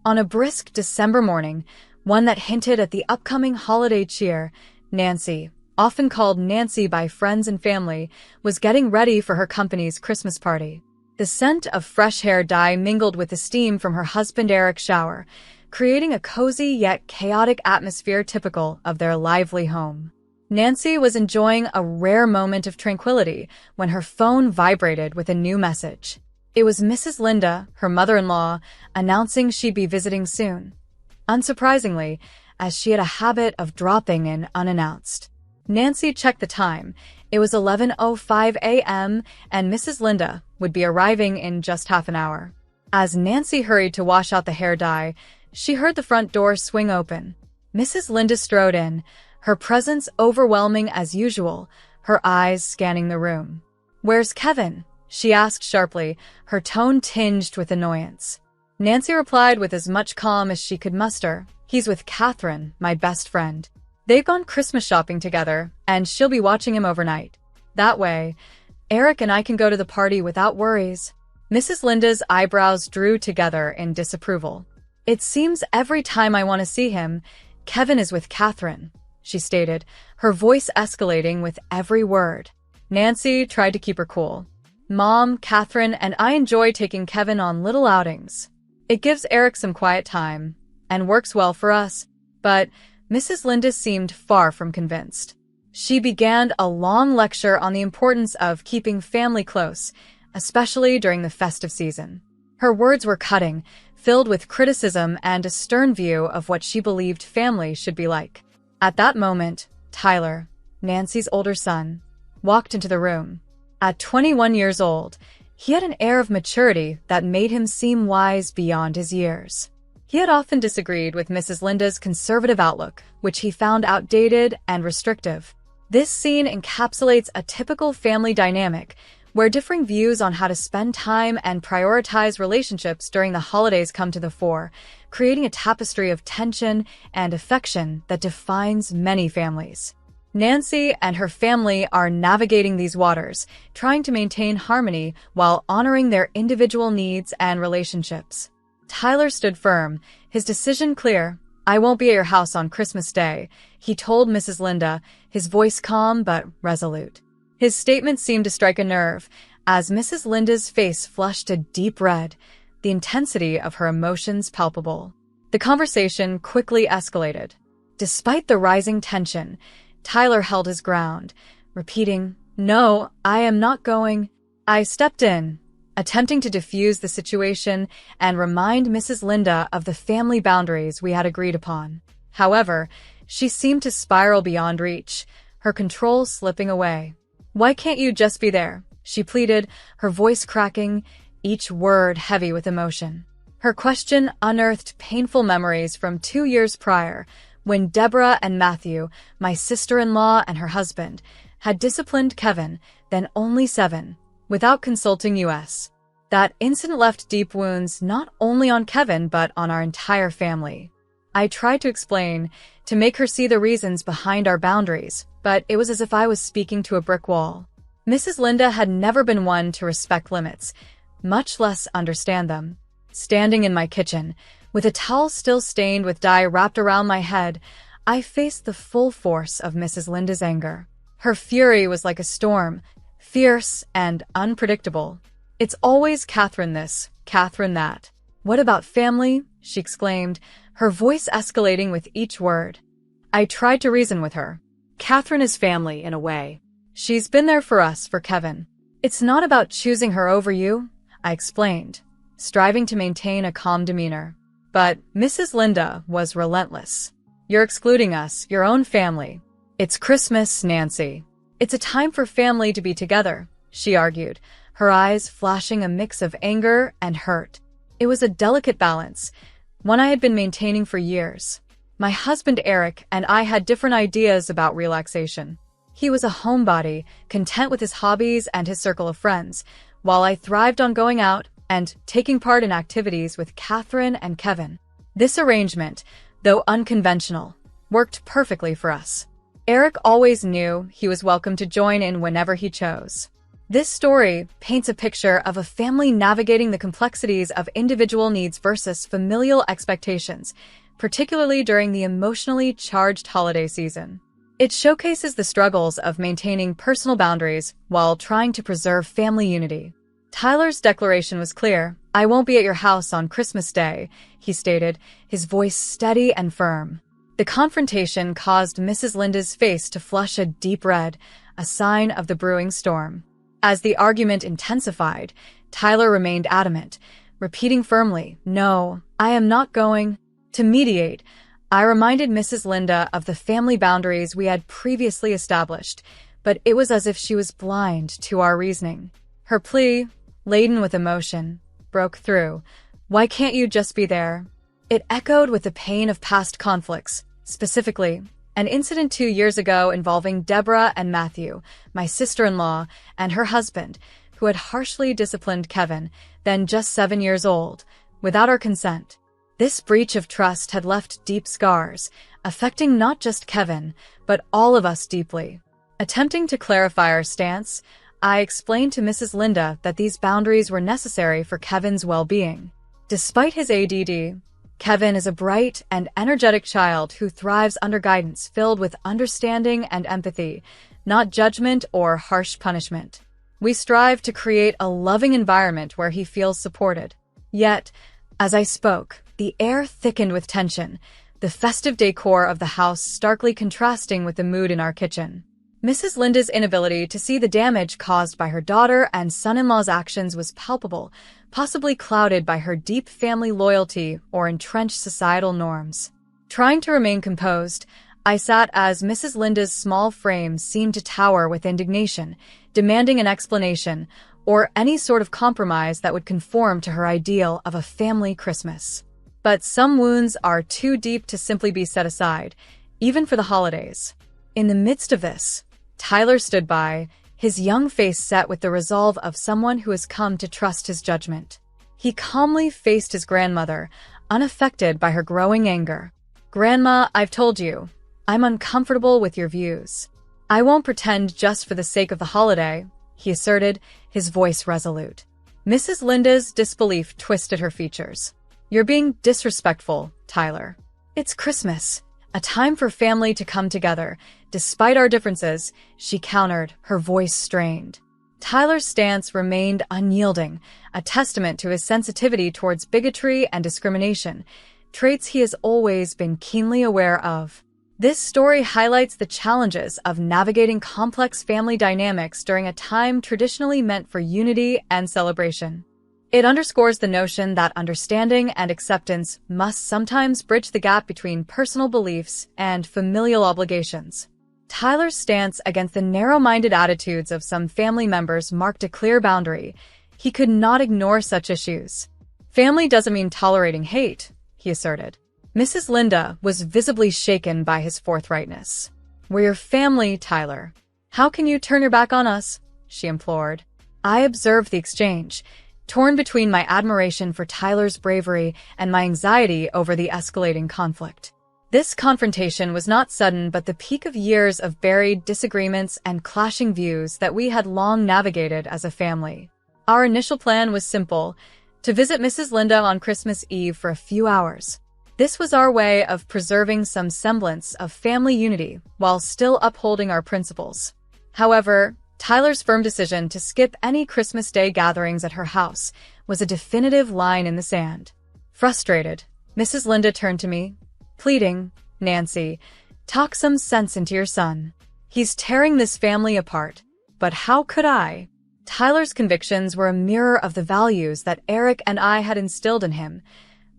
On a brisk December morning, one that hinted at the upcoming holiday cheer, Nancy, often called Nancy by friends and family, was getting ready for her company's Christmas party. The scent of fresh hair dye mingled with the steam from her husband Eric's shower, creating a cozy yet chaotic atmosphere typical of their lively home. Nancy was enjoying a rare moment of tranquility when her phone vibrated with a new message. It was Mrs. Linda, her mother-in-law, announcing she'd be visiting soon. Unsurprisingly, as she had a habit of dropping in unannounced. Nancy checked the time. It was 11:05 a.m., and Mrs. Linda would be arriving in just half an hour. As Nancy hurried to wash out the hair dye, she heard the front door swing open. Mrs. Linda strode in, her presence overwhelming as usual, her eyes scanning the room. "Where's Kevin?" she asked sharply, her tone tinged with annoyance. Nancy replied with as much calm as she could muster, "He's with Catherine, my best friend. They've gone Christmas shopping together, and she'll be watching him overnight. That way, Eric and I can go to the party without worries." Mrs. Linda's eyebrows drew together in disapproval. "It seems every time I want to see him, Kevin is with Catherine," she stated, her voice escalating with every word. Nancy tried to keep her cool. "Mom, Catherine, and I enjoy taking Kevin on little outings. It gives Eric some quiet time, and works well for us." But Mrs. Linda seemed far from convinced. She began a long lecture on the importance of keeping family close, especially during the festive season. Her words were cutting, filled with criticism and a stern view of what she believed family should be like. At that moment, Tyler, Nancy's older son, walked into the room. At 21 years old, he had an air of maturity that made him seem wise beyond his years. He had often disagreed with Mrs. Linda's conservative outlook, which he found outdated and restrictive. This scene encapsulates a typical family dynamic, where differing views on how to spend time and prioritize relationships during the holidays come to the fore, creating a tapestry of tension and affection that defines many families. Nancy and her family are navigating these waters, trying to maintain harmony while honoring their individual needs and relationships. Tyler stood firm, his decision clear. "I won't be at your house on Christmas Day," he told Mrs. Linda, his voice calm but resolute. His statement seemed to strike a nerve, as Mrs. Linda's face flushed a deep red, the intensity of her emotions palpable. The conversation quickly escalated. Despite the rising tension, Tyler held his ground, repeating, "No, I am not going." I stepped in, attempting to diffuse the situation and remind Mrs. Linda of the family boundaries we had agreed upon. However, she seemed to spiral beyond reach, her control slipping away. "Why can't you just be there?" she pleaded, her voice cracking, each word heavy with emotion. Her question unearthed painful memories from 2 years prior, when Deborah and Matthew, my sister-in-law and her husband, had disciplined Kevin, then only 7, without consulting us. That incident left deep wounds not only on Kevin but on our entire family. I tried to explain, to make her see the reasons behind our boundaries, but it was as if I was speaking to a brick wall. Mrs. Linda had never been one to respect limits, much less understand them. Standing in my kitchen, with a towel still stained with dye wrapped around my head, I faced the full force of Mrs. Linda's anger. Her fury was like a storm, fierce and unpredictable. "It's always Catherine this, Catherine that. What about family?" she exclaimed, her voice escalating with each word. I tried to reason with her. "Catherine is family in a way. She's been there for us, for Kevin. It's not about choosing her over you," I explained, striving to maintain a calm demeanor. But Mrs. Linda was relentless. "You're excluding us, your own family. It's Christmas, Nancy. It's a time for family to be together," she argued, her eyes flashing a mix of anger and hurt. It was a delicate balance, one I had been maintaining for years. My husband Eric and I had different ideas about relaxation. He was a homebody, content with his hobbies and his circle of friends, while I thrived on going out and taking part in activities with Catherine and Kevin. This arrangement, though unconventional, worked perfectly for us. Eric always knew he was welcome to join in whenever he chose. This story paints a picture of a family navigating the complexities of individual needs versus familial expectations, particularly during the emotionally charged holiday season. It showcases the struggles of maintaining personal boundaries while trying to preserve family unity. Tyler's declaration was clear. "I won't be at your house on Christmas Day," he stated, his voice steady and firm. The confrontation caused Mrs. Linda's face to flush a deep red, a sign of the brewing storm. As the argument intensified, Tyler remained adamant, repeating firmly, "No, I am not going." To mediate, I reminded Mrs. Linda of the family boundaries we had previously established, but it was as if she was blind to our reasoning. Her plea, laden with emotion, broke through. "Why can't you just be there?" It echoed with the pain of past conflicts, specifically an incident 2 years ago involving Deborah and Matthew, my sister-in-law, and her husband, who had harshly disciplined Kevin, then just 7 years old, without our consent. This breach of trust had left deep scars, affecting not just Kevin, but all of us deeply. Attempting to clarify our stance, I explained to Mrs. Linda that these boundaries were necessary for Kevin's well-being. Despite his ADD, Kevin is a bright and energetic child who thrives under guidance filled with understanding and empathy, not judgment or harsh punishment. We strive to create a loving environment where he feels supported. Yet, as I spoke, the air thickened with tension, the festive decor of the house starkly contrasting with the mood in our kitchen. Mrs. Linda's inability to see the damage caused by her daughter and son-in-law's actions was palpable, possibly clouded by her deep family loyalty or entrenched societal norms. Trying to remain composed, I sat as Mrs. Linda's small frame seemed to tower with indignation, demanding an explanation or any sort of compromise that would conform to her ideal of a family Christmas. But some wounds are too deep to simply be set aside, even for the holidays. In the midst of this, Tyler stood by, his young face set with the resolve of someone who has come to trust his judgment. He calmly faced his grandmother, unaffected by her growing anger. "Grandma, I've told you, I'm uncomfortable with your views. I won't pretend just for the sake of the holiday," he asserted, his voice resolute. Mrs. Linda's disbelief twisted her features. "You're being disrespectful, Tyler. It's Christmas, a time for family to come together. Despite our differences," she countered, her voice strained. Tyler's stance remained unyielding, a testament to his sensitivity towards bigotry and discrimination, traits he has always been keenly aware of. This story highlights the challenges of navigating complex family dynamics during a time traditionally meant for unity and celebration. It underscores the notion that understanding and acceptance must sometimes bridge the gap between personal beliefs and familial obligations. Tyler's stance against the narrow-minded attitudes of some family members marked a clear boundary. He could not ignore such issues. "Family doesn't mean tolerating hate," he asserted. Mrs. Linda was visibly shaken by his forthrightness. "We're your family, Tyler. How can you turn your back on us?" she implored. I observed the exchange, torn between my admiration for Tyler's bravery and my anxiety over the escalating conflict. This confrontation was not sudden, but the peak of years of buried disagreements and clashing views that we had long navigated as a family. Our initial plan was simple: to visit Mrs. Linda on Christmas Eve for a few hours. This was our way of preserving some semblance of family unity while still upholding our principles. However, Tyler's firm decision to skip any Christmas Day gatherings at her house was a definitive line in the sand. Frustrated, Mrs. Linda turned to me, pleading, "Nancy, talk some sense into your son. He's tearing this family apart." But how could I? Tyler's convictions were a mirror of the values that Eric and I had instilled in him,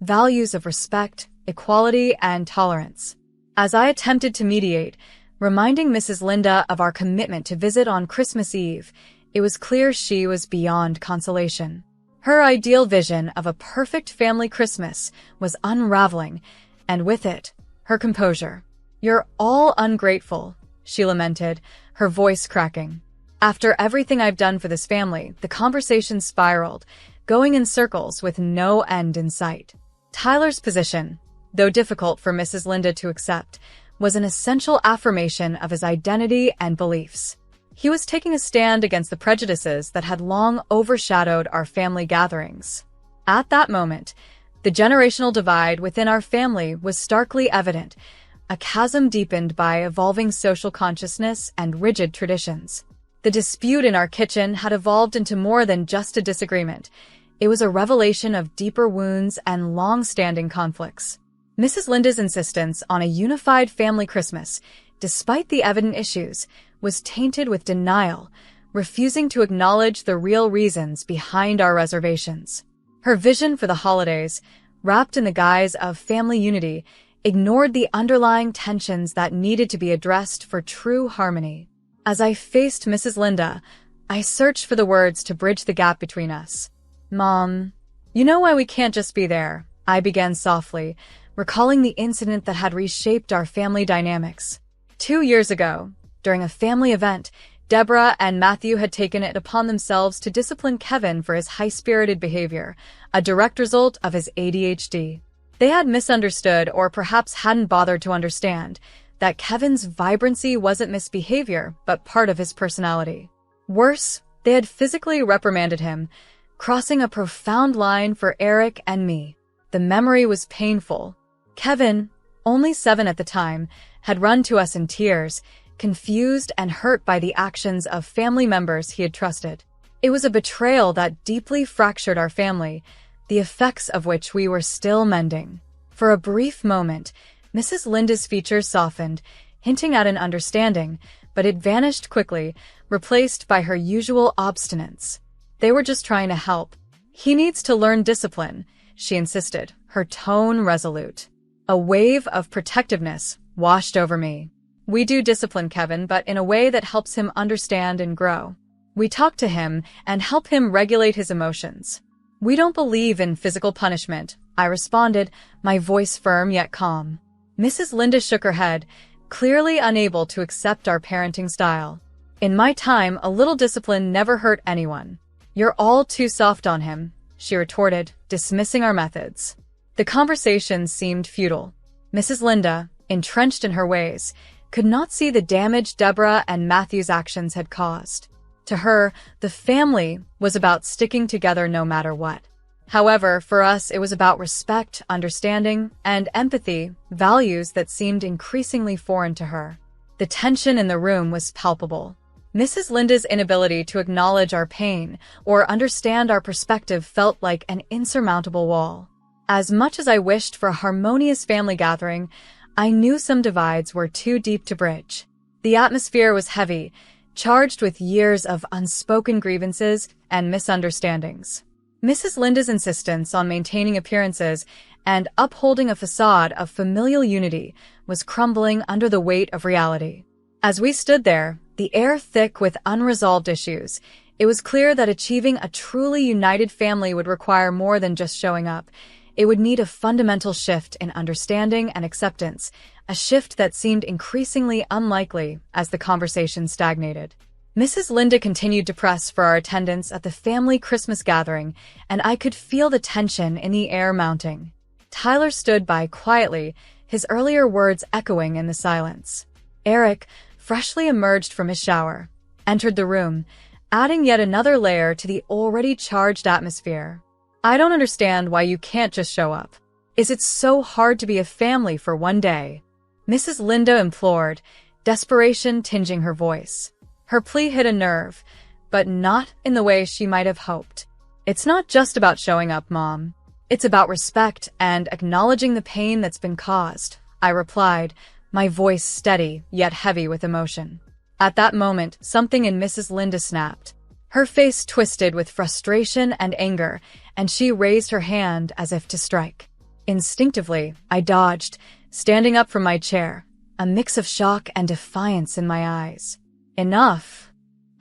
values of respect, equality, and tolerance. As I attempted to mediate, reminding Mrs. Linda of our commitment to visit on Christmas Eve, it was clear she was beyond consolation. Her ideal vision of a perfect family Christmas was unraveling, and with it, her composure. "You're all ungrateful," she lamented, her voice cracking. "After everything I've done for this family," the conversation spiraled, going in circles with no end in sight. Tyler's position, though difficult for Mrs. Linda to accept, was an essential affirmation of his identity and beliefs. He was taking a stand against the prejudices that had long overshadowed our family gatherings. At that moment, the generational divide within our family was starkly evident, a chasm deepened by evolving social consciousness and rigid traditions. The dispute in our kitchen had evolved into more than just a disagreement. It was a revelation of deeper wounds and long-standing conflicts. Mrs. Linda's insistence on a unified family Christmas, despite the evident issues, was tainted with denial, refusing to acknowledge the real reasons behind our reservations. Her vision for the holidays, wrapped in the guise of family unity, ignored the underlying tensions that needed to be addressed for true harmony. As I faced Mrs. Linda, I searched for the words to bridge the gap between us. "Mom, you know why we can't just be there," I began softly, recalling the incident that had reshaped our family dynamics. 2 years ago, during a family event, Deborah and Matthew had taken it upon themselves to discipline Kevin for his high-spirited behavior, a direct result of his ADHD. They had misunderstood, or perhaps hadn't bothered to understand, that Kevin's vibrancy wasn't misbehavior, but part of his personality. Worse, they had physically reprimanded him, crossing a profound line for Eric and me. The memory was painful. Kevin, only 7 at the time, had run to us in tears, confused and hurt by the actions of family members he had trusted. It was a betrayal that deeply fractured our family, the effects of which we were still mending. For a brief moment, Mrs. Linda's features softened, hinting at an understanding, but it vanished quickly, replaced by her usual obstinance. "They were just trying to help. He needs to learn discipline," she insisted, her tone resolute. A wave of protectiveness washed over me. "We do discipline Kevin, but in a way that helps him understand and grow. We talk to him and help him regulate his emotions. We don't believe in physical punishment," I responded, my voice firm yet calm. Mrs. Linda shook her head, clearly unable to accept our parenting style. "In my time, a little discipline never hurt anyone. You're all too soft on him," she retorted, dismissing our methods. The conversation seemed futile. Mrs. Linda, entrenched in her ways, could not see the damage Deborah and Matthew's actions had caused. To her, the family was about sticking together no matter what. However, for us, it was about respect, understanding, and empathy, values that seemed increasingly foreign to her. The tension in the room was palpable. Mrs. Linda's inability to acknowledge our pain or understand our perspective felt like an insurmountable wall. As much as I wished for a harmonious family gathering, I knew some divides were too deep to bridge. The atmosphere was heavy, charged with years of unspoken grievances and misunderstandings. Mrs. Linda's insistence on maintaining appearances and upholding a facade of familial unity was crumbling under the weight of reality. As we stood there, the air thick with unresolved issues, it was clear that achieving a truly united family would require more than just showing up. It would need a fundamental shift in understanding and acceptance, a shift that seemed increasingly unlikely as the conversation stagnated. Mrs. Linda continued to press for our attendance at the family Christmas gathering, and I could feel the tension in the air mounting. Tyler stood by quietly, his earlier words echoing in the silence. Eric, freshly emerged from his shower, entered the room, adding yet another layer to the already charged atmosphere. "I don't understand why you can't just show up. Is it so hard to be a family for one day?" Mrs. Linda implored, desperation tinging her voice. Her plea hit a nerve, but not in the way she might have hoped. "It's not just about showing up, Mom. It's about respect and acknowledging the pain that's been caused," I replied, my voice steady yet heavy with emotion. At that moment, something in Mrs. Linda snapped. Her face twisted with frustration and anger, and she raised her hand as if to strike. Instinctively, I dodged, standing up from my chair, a mix of shock and defiance in my eyes. "Enough!"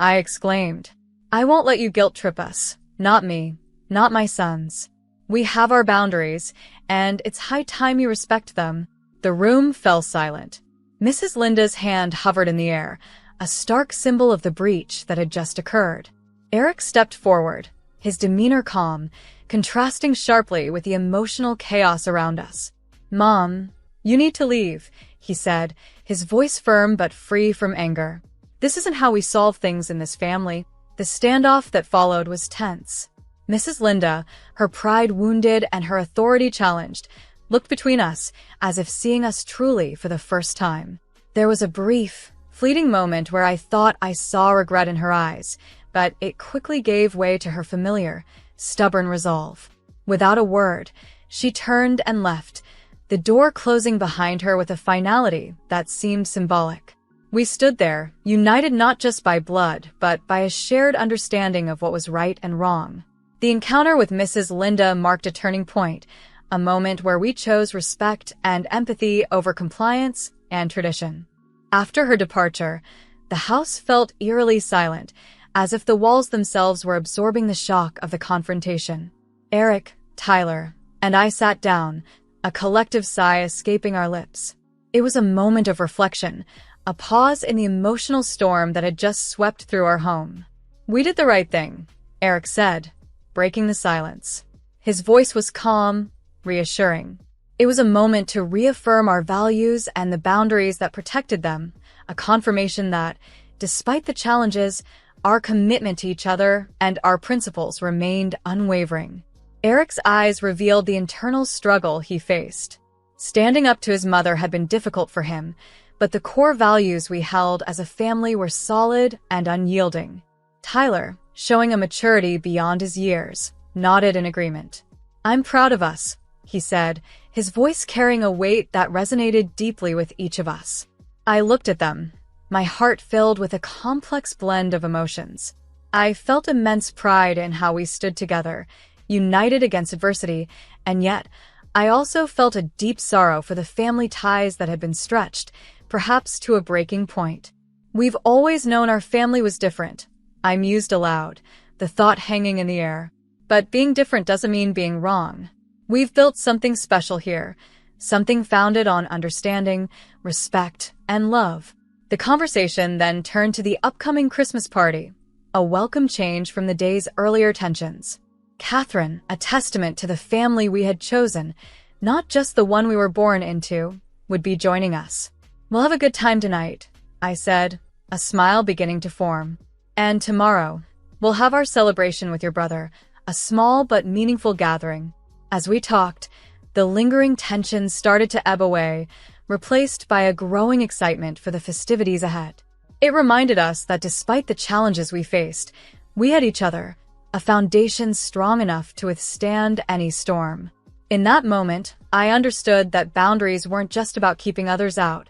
I exclaimed. "I won't let you guilt-trip us. Not me. Not my sons. We have our boundaries, and it's high time you respect them." The room fell silent. Mrs. Linda's hand hovered in the air, a stark symbol of the breach that had just occurred. Eric stepped forward, his demeanor calm, contrasting sharply with the emotional chaos around us. "Mom, you need to leave," he said, his voice firm but free from anger. This isn't how we solve things in this family. The standoff that followed was tense. Mrs. Linda, her pride wounded and her authority challenged, looked between us as if seeing us truly for the first time. There was a brief, fleeting moment where I thought I saw regret in her eyes, but it quickly gave way to her familiar, stubborn resolve. Without a word, she turned and left, the door closing behind her with a finality that seemed symbolic. We stood there, united not just by blood, but by a shared understanding of what was right and wrong. The encounter with Mrs. Linda marked a turning point, a moment where we chose respect and empathy over compliance and tradition. After her departure, the house felt eerily silent, as if the walls themselves were absorbing the shock of the confrontation. Eric, Tyler, and I sat down, a collective sigh escaping our lips. It was a moment of reflection, a pause in the emotional storm that had just swept through our home. "We did the right thing," Eric said, breaking the silence. His voice was calm, reassuring. It was a moment to reaffirm our values and the boundaries that protected them, a confirmation that, despite the challenges, our commitment to each other and our principles remained unwavering. Eric's eyes revealed the internal struggle he faced. Standing up to his mother had been difficult for him, but the core values we held as a family were solid and unyielding. Tyler, showing a maturity beyond his years, nodded in agreement. "I'm proud of us," he said, his voice carrying a weight that resonated deeply with each of us. I looked at them, my heart filled with a complex blend of emotions. I felt immense pride in how we stood together, united against adversity, and yet I also felt a deep sorrow for the family ties that had been stretched, perhaps to a breaking point. "We've always known our family was different," I mused aloud, the thought hanging in the air. "But being different doesn't mean being wrong. We've built something special here, something founded on understanding, respect, and love." The conversation then turned to the upcoming Christmas party, a welcome change from the day's earlier tensions. Catherine, a testament to the family we had chosen, not just the one we were born into, would be joining us. "We'll have a good time tonight," I said, a smile beginning to form. "And tomorrow, we'll have our celebration with your brother, a small but meaningful gathering." As we talked, the lingering tension started to ebb away, replaced by a growing excitement for the festivities ahead. It reminded us that despite the challenges we faced, we had each other, a foundation strong enough to withstand any storm. In that moment, I understood that boundaries weren't just about keeping others out.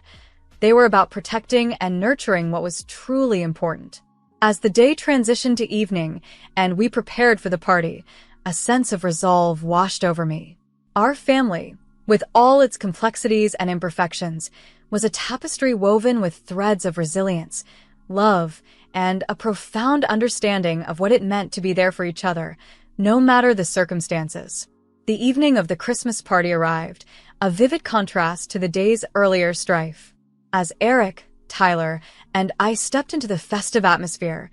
They were about protecting and nurturing what was truly important. As the day transitioned to evening and we prepared for the party, a sense of resolve washed over me. Our family, with all its complexities and imperfections, was a tapestry woven with threads of resilience, love, and a profound understanding of what it meant to be there for each other, no matter the circumstances. The evening of the Christmas party arrived, a vivid contrast to the day's earlier strife. As Eric, Tyler, and I stepped into the festive atmosphere,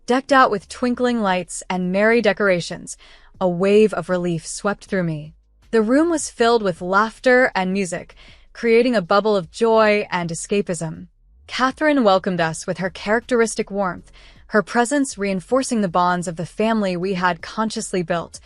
decked out with twinkling lights and merry decorations, a wave of relief swept through me. The room was filled with laughter and music, creating a bubble of joy and escapism. Catherine welcomed us with her characteristic warmth, her presence reinforcing the bonds of the family we had consciously built,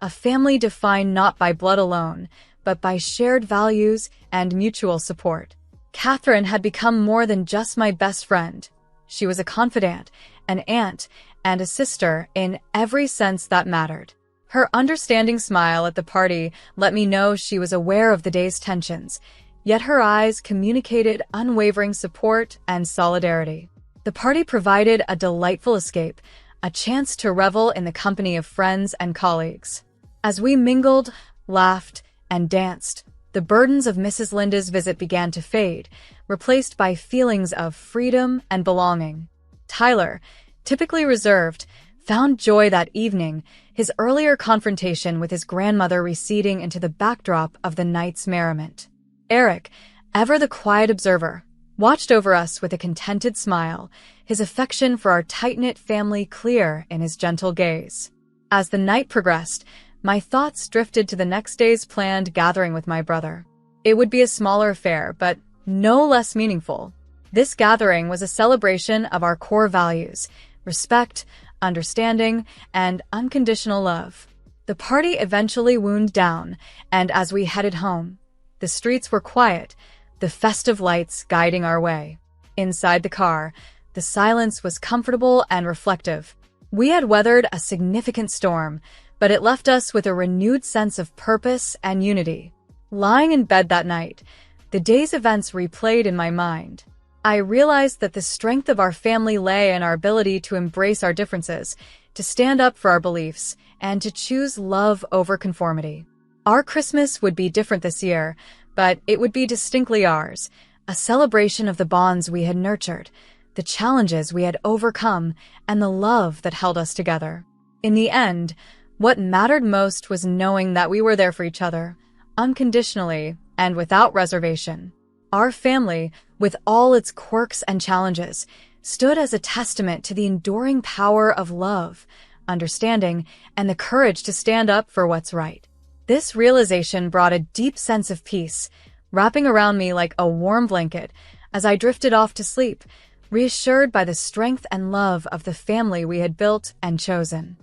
a family defined not by blood alone, but by shared values and mutual support. Catherine had become more than just my best friend. She was a confidant, an aunt, and a sister in every sense that mattered. Her understanding smile at the party let me know she was aware of the day's tensions, yet her eyes communicated unwavering support and solidarity. The party provided a delightful escape, a chance to revel in the company of friends and colleagues. As we mingled, laughed, and danced, the burdens of Mrs. Linda's visit began to fade, replaced by feelings of freedom and belonging. Tyler, typically reserved, found joy that evening, his earlier confrontation with his grandmother receding into the backdrop of the night's merriment. Eric, ever the quiet observer, watched over us with a contented smile, his affection for our tight-knit family clear in his gentle gaze. As the night progressed, my thoughts drifted to the next day's planned gathering with my brother. It would be a smaller affair, but no less meaningful. This gathering was a celebration of our core values: respect, understanding, and unconditional love. The party eventually wound down, and as we headed home, the streets were quiet, the festive lights guiding our way. Inside the car, the silence was comfortable and reflective. We had weathered a significant storm, but it left us with a renewed sense of purpose and unity. Lying in bed that night, the day's events replayed in my mind. I realized that the strength of our family lay in our ability to embrace our differences, to stand up for our beliefs, and to choose love over conformity. Our Christmas would be different this year, but it would be distinctly ours, a celebration of the bonds we had nurtured, the challenges we had overcome, and the love that held us together. In the end, what mattered most was knowing that we were there for each other, unconditionally and without reservation. Our family, with all its quirks and challenges, stood as a testament to the enduring power of love, understanding, and the courage to stand up for what's right. This realization brought a deep sense of peace, wrapping around me like a warm blanket as I drifted off to sleep, reassured by the strength and love of the family we had built and chosen.